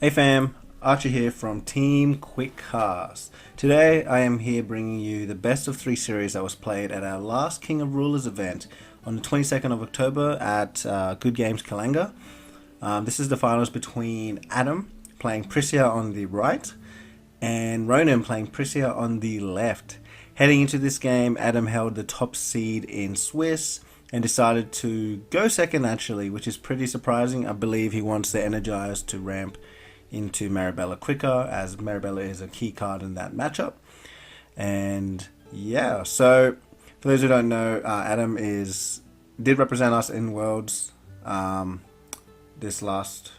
Hey fam, Archie here from Team Quickcast. Today I am here bringing you the best of 3 series that was played at our last King of Rulers event on the 22nd of October at Good Games Kalanga. This is the finals between Adam playing Pricia on the right and Ronan playing Pricia on the left. Heading into this game, Adam held the top seed in Swiss and decided to go second actually, which is pretty surprising. I believe he wants the Energized to ramp into Marabella quicker, as Marabella is a key card in that matchup. And yeah, so for those who don't know, Adam did represent us in Worlds this last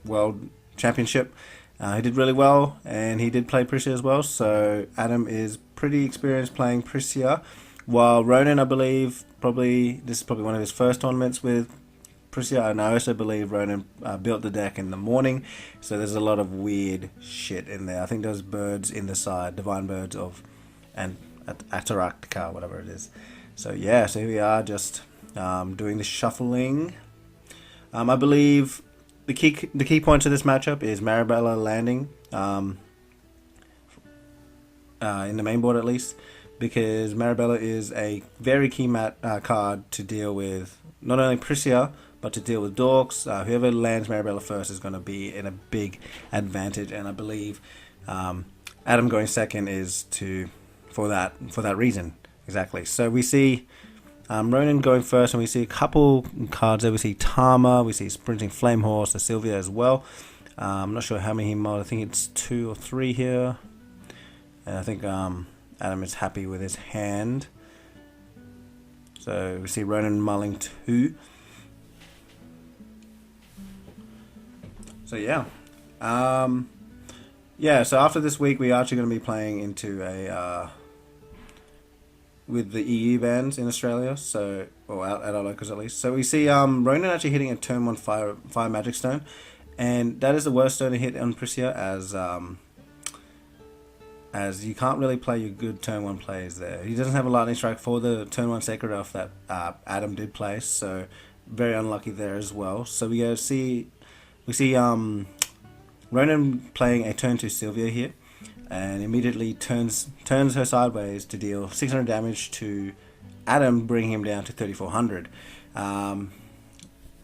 World Championship. He did really well, and he did play Pricia as well, so Adam is pretty experienced playing Pricia, while Ronan, I believe, this is probably one of his first tournaments with Pricia, and I also believe Ronan built the deck in the morning, so there's a lot of weird shit in there. I think there's birds in the side, divine birds of and Ataraktika, whatever it is. So yeah, so here we are just doing the shuffling. I believe the key point to this matchup is Marabella landing in the main board at least, because Marabella is a very key card to deal with not only Pricia, but to deal with Dorks. Whoever lands Marabella first is going to be in a big advantage, and I believe Adam going second is for that reason exactly. So we see Ronan going first, and we see a couple cards there. We see Tama, we see Sprinting Flame Horse, the Sylvia as well. I'm not sure how many he modded. I think it's 2 or 3 here, and I think Adam is happy with his hand. So we see Ronan mulling 2. So yeah, so after this week we're actually going to be playing into with the EU bans in Australia, so, or at our locals at least. So we see Ronan actually hitting a turn 1 fire magic stone, and that is the worst stone to hit on Pricia, as you can't really play your good turn 1 plays there. He doesn't have a lightning strike for the turn 1 sacred elf that Adam did play, so very unlucky there as well. So we see Ronan playing a turn 2 Sylvia here, and immediately turns her sideways to deal 600 damage to Adam, bringing him down to 3400.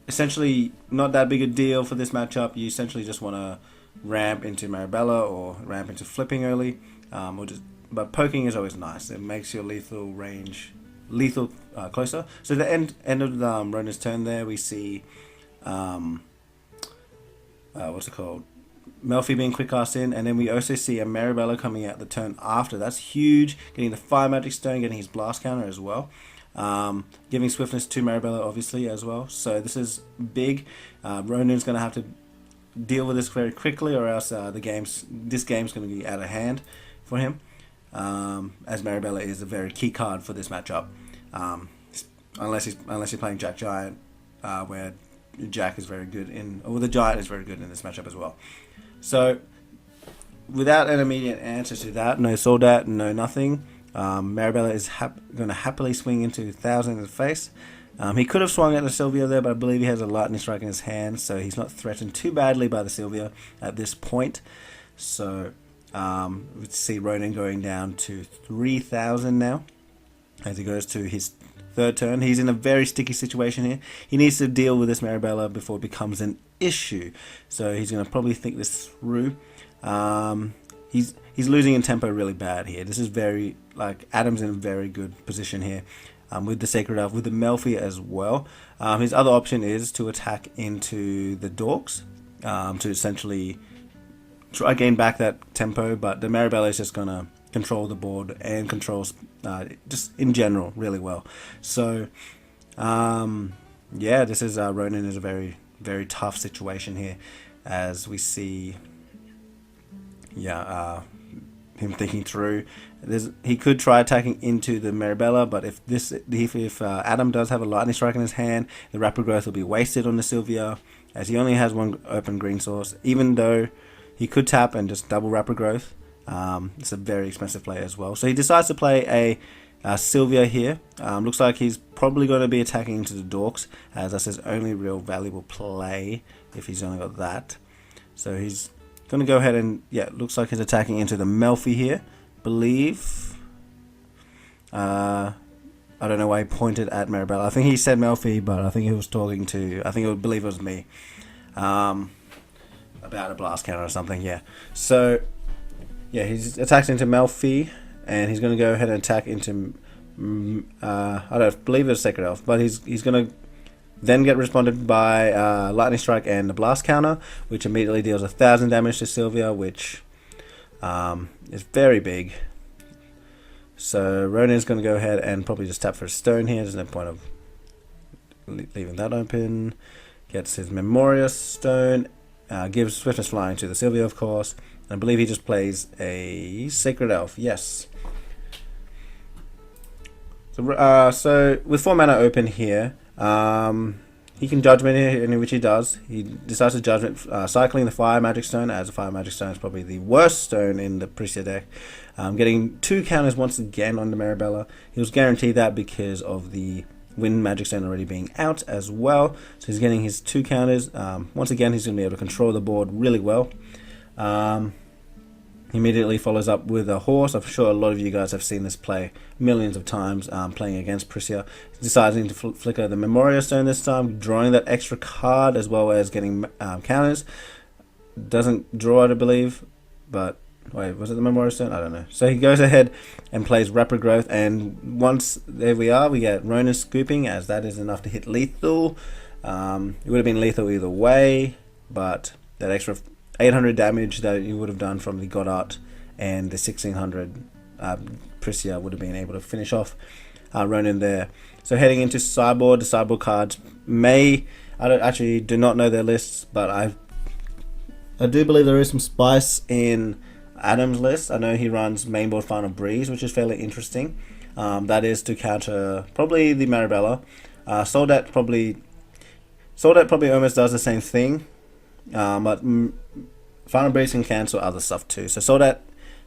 Essentially not that big a deal for this matchup. You essentially just want to ramp into Marabella or ramp into flipping early, but poking is always nice. It makes your lethal range closer. So the end of Ronan's turn there, we see what's it called? Melfi being quick cast in, and then we also see a Marabella coming out the turn after. That's huge, getting the fire magic stone, getting his blast counter as well, giving swiftness to Marabella obviously as well. So this is big. Ronan's going to have to deal with this very quickly, or else this game's going to be out of hand for him, as Marabella is a very key card for this matchup, unless you're playing Jack Giant, where Jack is very good the Giant is very good in this matchup as well. So without an immediate answer to that, no Soldat, no nothing, Marabella is going to happily swing into 1000 in the face. He could have swung at the Sylvia there, but I believe he has a lightning strike in his hand, so he's not threatened too badly by the Sylvia at this point. So we see Ronan going down to 3000 now as he goes to his third turn. He's in a very sticky situation here. He needs to deal with this Marabella before it becomes an issue. So he's going to probably think this through. He's losing in tempo really bad here. This is Adam's in a very good position here. With the Sacred Elf, with the Melfi as well. His other option is to attack into the Dorks, to essentially try gain back that tempo, but the Marabella is just going to control the board and controls just in general really well. So yeah, this is Ronan is a very, very tough situation here, as we see him thinking through. He could try attacking into the Marabella, but if Adam does have a lightning strike in his hand, the rapid growth will be wasted on the Sylvia, as he only has one open green source, even though he could tap and just double rapid growth. It's a very expensive play as well. So he decides to play a Sylvia here. Looks like he's probably going to be attacking into the Dorks, as that's his only real valuable play if he's only got that. So he's going to go ahead and, yeah, looks like he's attacking into the Melfi here, believe. I don't know why he pointed at Marabella. I think he said Melfi, but I think he was talking to, I think I would believe it was me. About a blast counter or something, yeah. So, yeah, he's attacked into Melfi, and he's going to go ahead and attack into, I don't believe it's Sacred Elf, but he's going to then get responded by Lightning Strike and the Blast Counter, which immediately deals 1,000 damage to Sylvia, which is very big. So Ronin's going to go ahead and probably just tap for a stone here. There's no point of leaving that open. Gets his Memoria Stone, gives Swiftness Flying to the Sylvia, of course. And I believe he just plays a Sacred Elf, yes. So with 4 mana open here, he can Judgment here, in which he does. He decides to Judgment, cycling the Fire Magic Stone, as the Fire Magic Stone is probably the worst stone in the Pricia deck. Getting 2 counters once again on the Marabella. He was guaranteed that because of the Wind Magic Stone already being out as well. So he's getting his 2 counters. Once again, he's going to be able to control the board really well. He immediately follows up with a horse. I'm sure a lot of you guys have seen this play millions of times playing against Pricia. Deciding to flicker the Memoria Stone this time, drawing that extra card as well as getting counters. Doesn't draw it, I believe, but wait, was it the Memoria Stone? I don't know. So he goes ahead and plays Rapid Growth, and once there we are, we get Ronin scooping, as that is enough to hit lethal. It would have been lethal either way, but that extra 800 damage that you would have done from the Goddard and the 1600 Pricia would have been able to finish off Ronin there. So heading into sideboard, the sideboard cards I actually do not know their lists, but I do believe there is some spice in Adam's list. I know he runs Mainboard Final Breeze, which is fairly interesting. That is to counter probably the Marabella. Soldat probably almost does the same thing, but Final Breeze can cancel other stuff too. So Soldat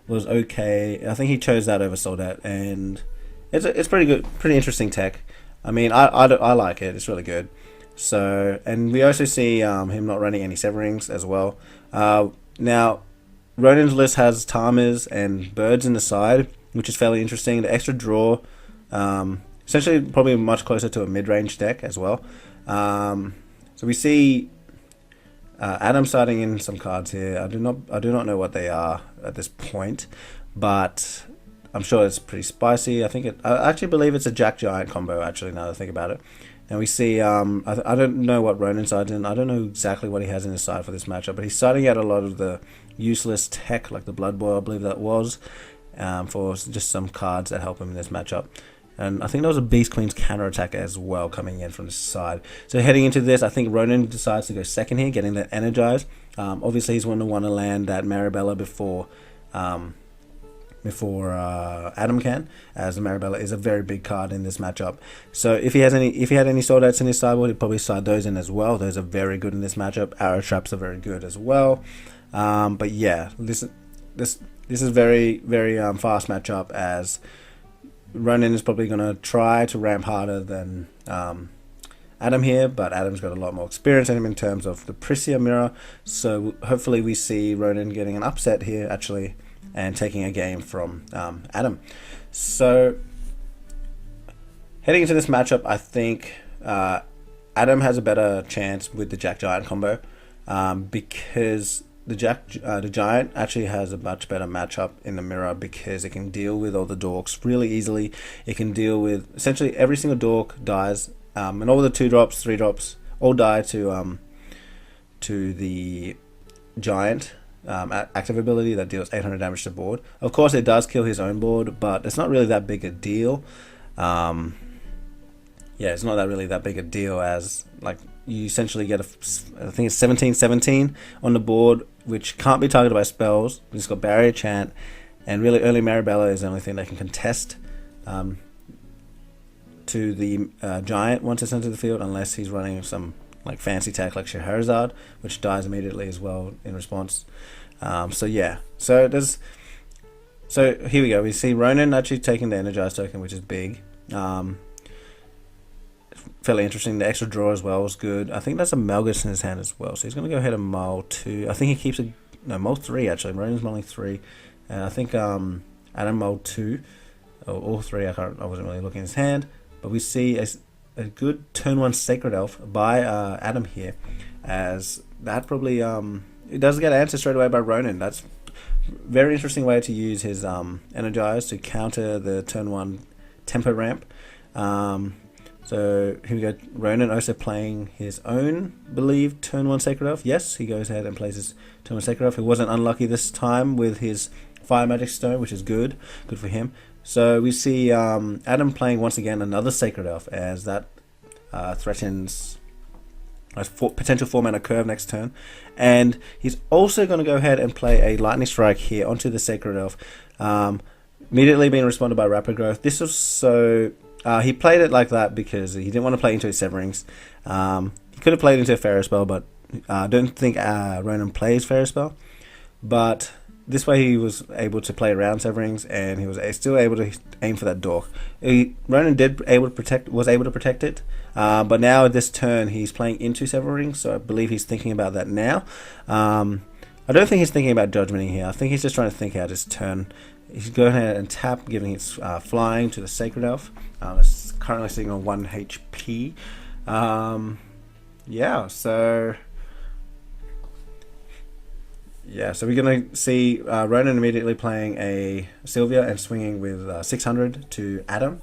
was okay. I think he chose that over Soldat, and it's pretty good, pretty interesting tech. I mean, I like it. It's really good. So, and we also see him not running any Severings as well. Now, Ronin's list has Tarmers and Birds in the side, which is fairly interesting. The extra draw, essentially probably much closer to a mid-range deck as well. So we see Adam starting in some cards here. I do not know what they are at this point, but I'm sure it's pretty spicy. I actually believe it's a Jack Giant combo, actually, now that I think about it. And we see, I don't know what Ronin sides in. I don't know exactly what he has in his side for this matchup, but he's starting out a lot of the useless tech, like the Blood Boil, I believe that was, for just some cards that help him in this matchup. And I think there was a Beast Queen's counterattack as well coming in from the side. So heading into this, I think Ronin decides to go second here, getting that energized. Obviously, he's going to want to land that Marabella before Adam can, as the Marabella is a very big card in this matchup. So if he had any Soldats in his sideboard, he'd probably side those in as well. Those are very good in this matchup. Arrow Traps are very good as well. But yeah, this is very fast matchup, as Ronin is probably going to try to ramp harder than Adam here, but Adam's got a lot more experience in him in terms of the Pricia mirror. So hopefully we see Ronin getting an upset here, actually, and taking a game from Adam. So heading into this matchup, I think Adam has a better chance with the Jack Giant combo, because the Giant actually has a much better matchup in the mirror, because it can deal with all the dorks really easily. It can deal with essentially every single dork dies, and all the 2-drops, 3-drops all die to the Giant active ability that deals 800 damage to board. Of course, it does kill his own board, but it's not really that big a deal. Yeah, it's not really that big a deal, as like you essentially get I think it's 17/17 on the board, which can't be targeted by spells. It's got Barrier Chant, and really early Marabella is the only thing that can contest to the Giant once it's into the field, unless he's running some like fancy tech like Scheherazade, which dies immediately as well in response. So yeah, so here we go. We see Ronin actually taking the Energized token, which is big. fairly interesting. The extra draw as well was good. I think that's a Melgus in his hand as well. So he's going to go ahead and mull 2. I think he keeps mull 3 actually. Ronan's mulling 3. And I think Adam mulled 2. All 3. I wasn't really looking at his hand. But we see a good turn 1 Sacred Elf by Adam here. As that probably it does get answered straight away by Ronan. That's very interesting way to use his Energize to counter the turn 1 tempo ramp. So here we go. Ronan also playing his own believed turn 1 Sacred Elf. Yes, he goes ahead and plays his turn 1 Sacred Elf. He wasn't unlucky this time with his Fire Magic Stone, which is good for him. So we see Adam playing once again another Sacred Elf, as that threatens a potential 4-mana curve next turn. And he's also going to go ahead and play a Lightning Strike here onto the Sacred Elf. Immediately being responded by Rapid Growth. This was so... he played it like that because he didn't want to play into his Severings. He could have played into a Fairy Spell, but I don't think Ronan plays Fairy Spell. But this way he was able to play around Severings, and he was still able to aim for that Dork. Ronan was able to protect it, but now at this turn he's playing into Severings, so I believe he's thinking about that now. I don't think he's thinking about Judgmenting here. I think he's just trying to think out his turn. He's going ahead and tap, giving its flying to the Sacred Elf. It's currently sitting on 1 HP. So we're going to see Ronan immediately playing a Sylvia and swinging with 600 to Adam,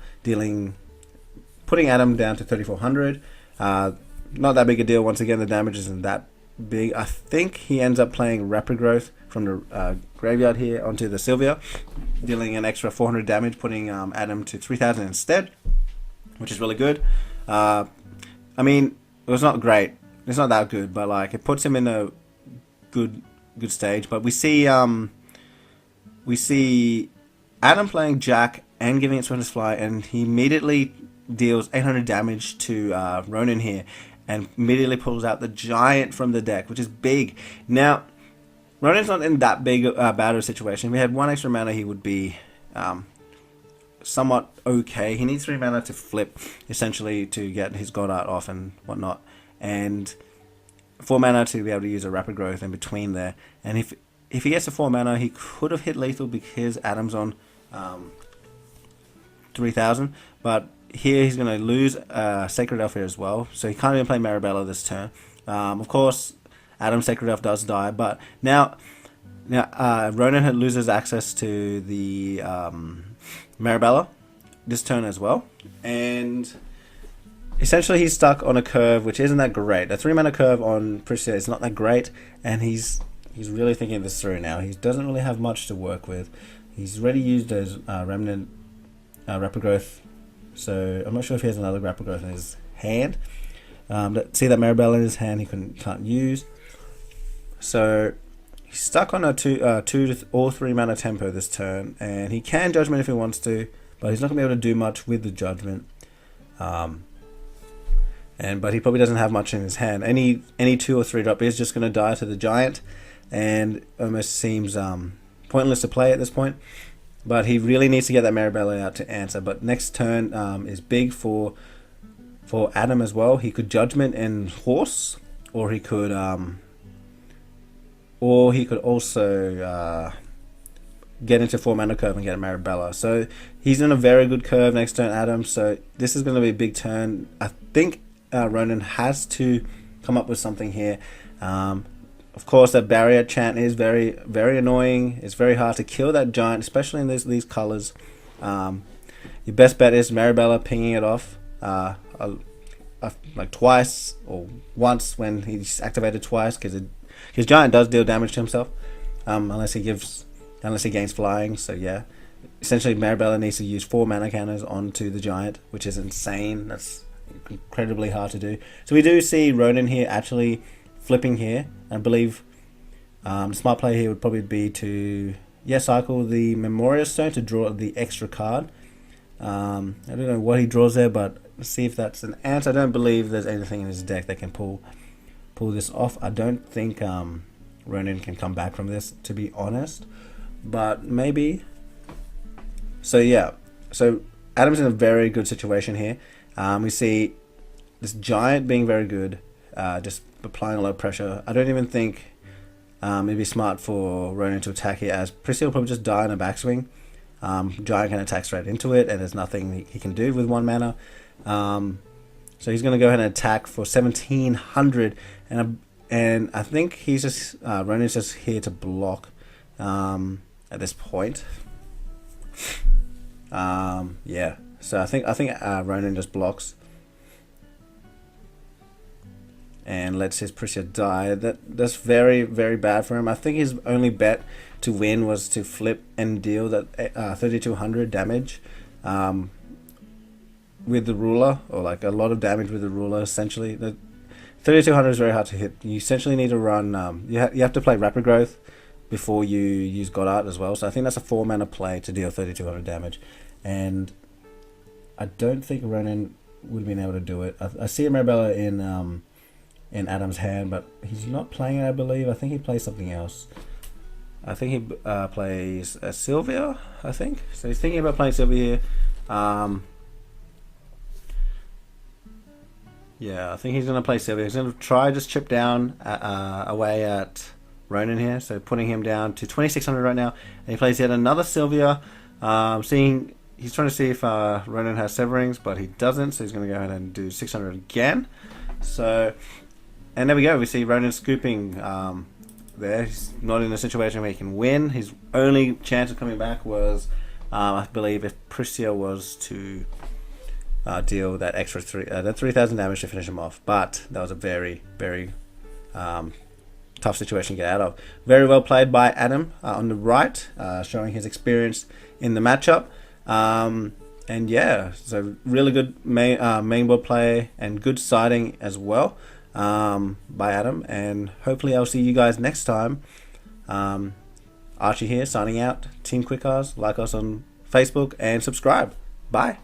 putting Adam down to 3400. Not that big a deal. Once again, the damage isn't that big. I think he ends up playing Rapid Growth from the graveyard here onto the Sylvia, dealing an extra 400 damage, putting Adam to 3000 instead, which is really good. I mean, it was not great. It's not that good, but like it puts him in a good stage. But we see Adam playing Jack and giving it Swiftness Fly, and he immediately deals 800 damage to Ronan here, and immediately pulls out the Giant from the deck, which is big. Now, Ronan's not in that big bad of a situation. If he had 1 extra mana, he would be somewhat okay. He needs 3 mana to flip, essentially, to get his God Art off and whatnot, and 4 mana to be able to use a Rapid Growth in between there. And if he gets a 4 mana, he could have hit lethal because Adam's on 3000, but here he's going to lose Sacred Elf here as well, so he can't even play Marabella this turn. Of course, Adam's Sacred Elf does die, but now Ronan loses access to the Marabella this turn as well, and essentially he's stuck on a curve which isn't that great. A 3 mana curve on Pricia is not that great, and he's really thinking this through now. He doesn't really have much to work with. He's already used those Remnant Rapid Growth, so I'm not sure if he has another Rapid Growth in his hand. See that Marabella in his hand he can't use. So he's stuck on a 2 or 3 mana tempo this turn, and he can Judgment if he wants to, but he's not going to be able to do much with the Judgment. But he probably doesn't have much in his hand. Any 2 or 3 drop is just going to die to the Giant, and almost seems pointless to play at this point. But he really needs to get that Marabella out to answer. But next turn is big for Adam as well. He could Judgment and Horse, or he could also get into 4 mana curve and get a Marabella. So he's in a very good curve next turn, Adam. So this is going to be a big turn. I think Ronan has to come up with something here. Of course, that barrier chant is very, very annoying. It's very hard to kill that Giant, especially in these colors. Your best bet is Marabella pinging it off like twice or once when he's activated twice, because his Giant does deal damage to himself, unless he gains flying. So yeah, essentially Marabella needs to use 4 mana counters onto the Giant, which is insane. That's incredibly hard to do. So we do see Ronan here actually flipping here. I believe the smart play here would probably be to cycle the Memorial Stone to draw the extra card. I don't know what he draws there, but let's see if that's an answer. I don't believe there's anything in his deck that can pull this off. I don't think Ronan can come back from this, to be honest, but maybe. So yeah, so Adam's in a very good situation here. We see this giant being very good, just applying a lot of pressure. I don't even think it'd be smart for Ronan to attack here, as Pricia will probably just die in a backswing. Giant can attack straight into it, and there's nothing he can do with 1 mana. So he's going to go ahead and attack for 1700, and I think he's just Ronan's just here to block at this point. Yeah. So I think Ronan just blocks and lets his Pricia die. That's very, very bad for him. I think his only bet to win was to flip and deal that 3200 damage with the ruler, or like a lot of damage with the ruler. Essentially, the 3200 is very hard to hit. You essentially need to run. You have to play Rapid Growth before you use Goddard as well. So I think that's a 4 mana play to deal 3200 damage, and I don't think Ronan would have been able to do it. I see a Marabella in Adam's hand, but he's not playing it, I believe. I think he plays something else. I think he plays Sylvia, I think. So he's thinking about playing Sylvia here. Yeah, I think he's going to play Sylvia. He's going to try just chip down away at Ronan here. So putting him down to 2600 right now. And he plays yet another Sylvia. He's trying to see if Ronan has Severings, but he doesn't. So he's going to go ahead and do 600 again. So, and there we go. We see Ronan scooping there. He's not in a situation where he can win. His only chance of coming back was, I believe, if Pricia was to deal that extra 3000 damage to finish him off. But that was a very, very tough situation to get out of. Very well played by Adam on the right, showing his experience in the matchup. And yeah, so really good main board play and good siding as well by Adam. And hopefully I'll see you guys next time. Archie here, signing out. Team Quick Cars. Like us on Facebook and subscribe. Bye.